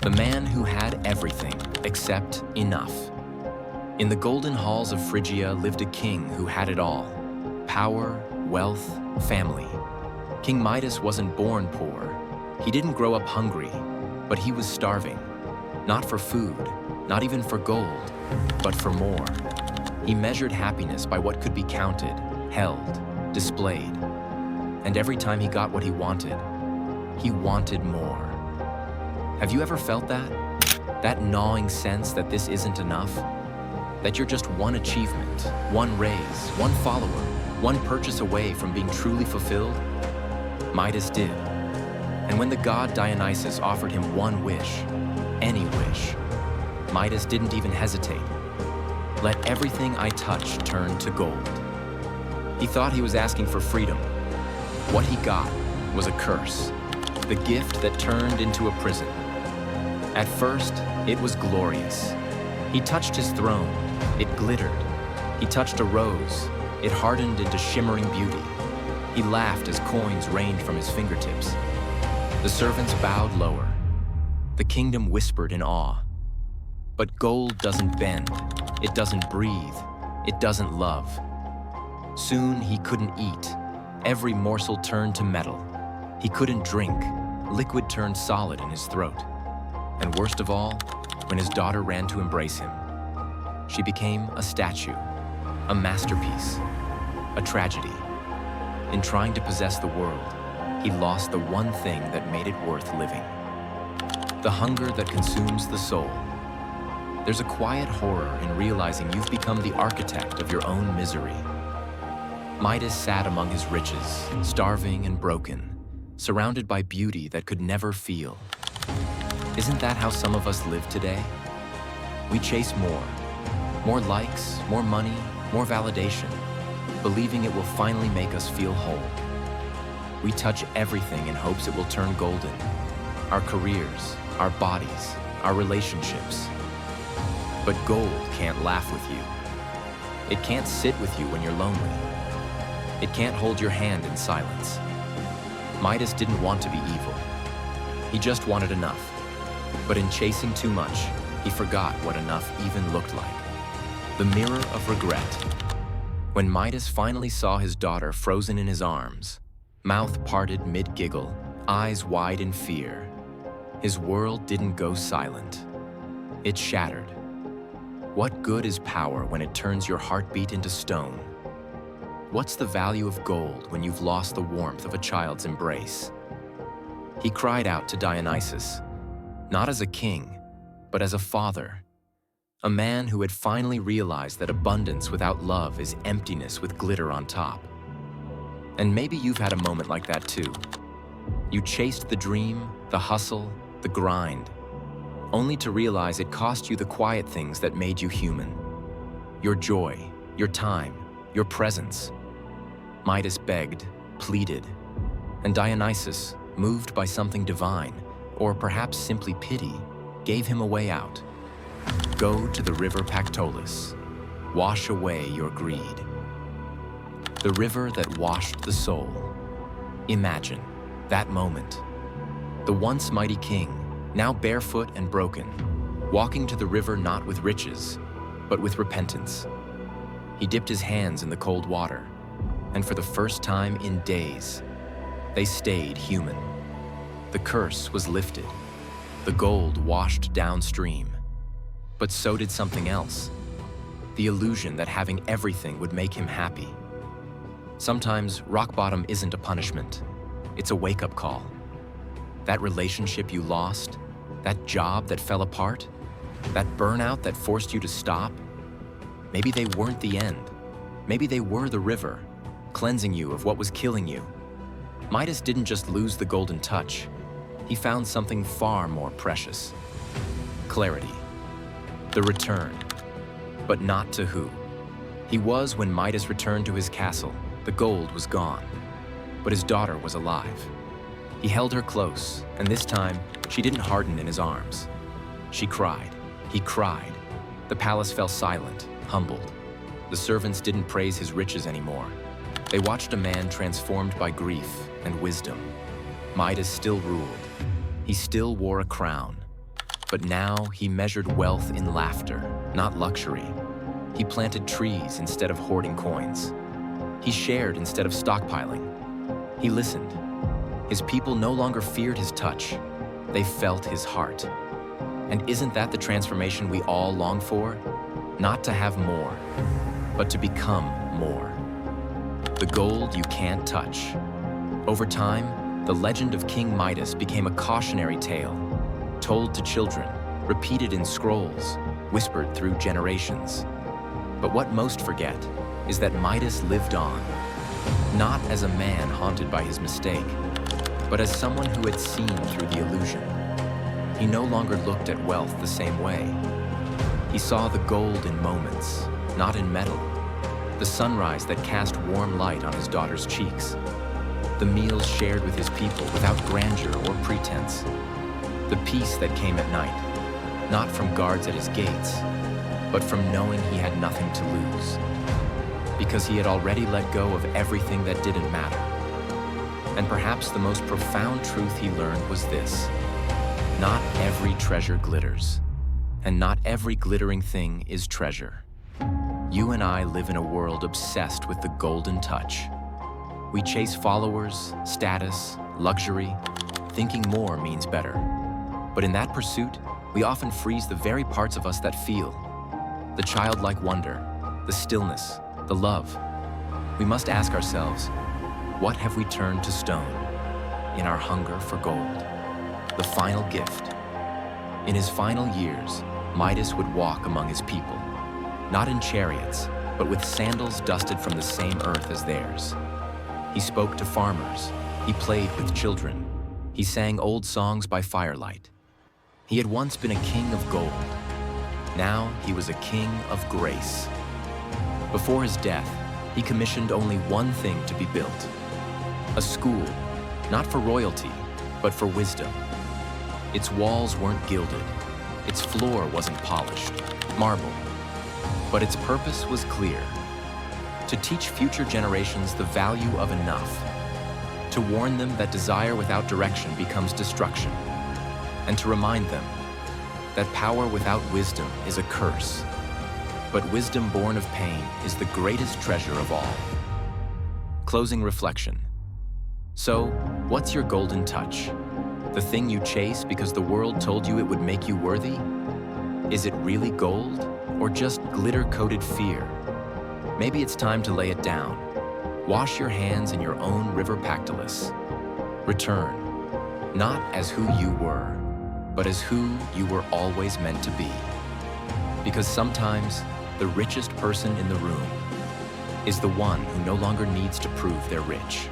The man who had everything except enough. In the golden halls of Phrygia lived a king who had it all: power, wealth, family. King Midas wasn't born poor. He didn't grow up hungry, but he was starving. Not for food, not even for gold, but for more. He measured happiness by what could be counted, held, displayed. And every time he got what he wanted more. Have you ever felt that? That gnawing sense that this isn't enough? That you're just one achievement, one raise, one follower, one purchase away from being truly fulfilled? Midas did. And when the god Dionysus offered him one wish, any wish, Midas didn't even hesitate. Let everything I touch turn to gold. He thought he was asking for freedom. What he got was a curse, the gift that turned into a prison. At first, it was glorious. He touched his throne, it glittered. He touched a rose, it hardened into shimmering beauty. He laughed as coins rained from his fingertips. The servants bowed lower. The kingdom whispered in awe. But gold doesn't bend, it doesn't breathe, it doesn't love. Soon he couldn't eat. Every morsel turned to metal. He couldn't drink. Liquid turned solid in his throat. And worst of all, when his daughter ran to embrace him, she became a statue, a masterpiece, a tragedy. In trying to possess the world, he lost the one thing that made it worth living. The hunger that consumes the soul. There's a quiet horror in realizing you've become the architect of your own misery. Midas sat among his riches, starving and broken, surrounded by beauty that could never feel. Isn't that how some of us live today? We chase more likes, more money, more validation, believing it will finally make us feel whole. We touch everything in hopes it will turn golden. Our careers, our bodies, our relationships. But gold can't laugh with you. It can't sit with you when you're lonely. It can't hold your hand in silence. Midas didn't want to be evil. He just wanted enough. But in chasing too much, he forgot what enough even looked like. The mirror of regret. When Midas finally saw his daughter frozen in his arms, mouth parted mid-giggle, eyes wide in fear, his world didn't go silent. It shattered. What good is power when it turns your heartbeat into stone? What's the value of gold when you've lost the warmth of a child's embrace? He cried out to Dionysus, not as a king, but as a father, a man who had finally realized that abundance without love is emptiness with glitter on top. And maybe you've had a moment like that too. You chased the dream, the hustle, the grind, only to realize it cost you the quiet things that made you human. Your joy, your time, your presence. Midas begged, pleaded, and Dionysus, moved by something divine, or perhaps simply pity, gave him a way out. Go to the river Pactolus. Wash away your greed. The river that washed the soul. Imagine that moment. The once mighty king, now barefoot and broken, walking to the river not with riches, but with repentance. He dipped his hands in the cold water, and for the first time in days, they stayed human. The curse was lifted. The gold washed downstream. But so did something else. The illusion that having everything would make him happy. Sometimes rock bottom isn't a punishment. It's a wake-up call. That relationship you lost, that job that fell apart, that burnout that forced you to stop, maybe they weren't the end. Maybe they were the river, cleansing you of what was killing you. Midas didn't just lose the golden touch. He found something far more precious. Clarity. The return. But not to who. He was when Midas returned to his castle. The gold was gone, but his daughter was alive. He held her close, and this time, she didn't harden in his arms. She cried. He cried. The palace fell silent, humbled. The servants didn't praise his riches anymore. They watched a man transformed by grief and wisdom. Midas still ruled. He still wore a crown. But now he measured wealth in laughter, not luxury. He planted trees instead of hoarding coins. He shared instead of stockpiling. He listened. His people no longer feared his touch. They felt his heart. And isn't that the transformation we all long for? Not to have more, but to become more. The gold you can't touch. Over time, the legend of King Midas became a cautionary tale, told to children, repeated in scrolls, whispered through generations. But what most forget is that Midas lived on, not as a man haunted by his mistake, but as someone who had seen through the illusion. He no longer looked at wealth the same way. He saw the gold in moments, not in metal. The sunrise that cast warm light on his daughter's cheeks. The meals shared with his people without grandeur or pretense. The peace that came at night, not from guards at his gates, but from knowing he had nothing to lose. Because he had already let go of everything that didn't matter. And perhaps the most profound truth he learned was this: not every treasure glitters, and not every glittering thing is treasure. You and I live in a world obsessed with the golden touch. We chase followers, status, luxury, thinking more means better. But in that pursuit, we often freeze the very parts of us that feel. The childlike wonder, the stillness, the love. We must ask ourselves, what have we turned to stone in our hunger for gold? The final gift. In his final years, Midas would walk among his people, not in chariots, but with sandals dusted from the same earth as theirs. He spoke to farmers, he played with children, he sang old songs by firelight. He had once been a king of gold. Now he was a king of grace. Before his death, he commissioned only one thing to be built: a school, not for royalty, but for wisdom. Its walls weren't gilded, its floor wasn't polished, marble. But its purpose was clear: to teach future generations the value of enough, to warn them that desire without direction becomes destruction, and to remind them that power without wisdom is a curse, but wisdom born of pain is the greatest treasure of all. Closing reflection. So, what's your golden touch? The thing you chase because the world told you it would make you worthy? Is it really gold, or just glitter-coated fear? Maybe it's time to lay it down. Wash your hands in your own river Pactolus. Return, not as who you were, but as who you were always meant to be. Because sometimes, the richest person in the room is the one who no longer needs to prove they're rich.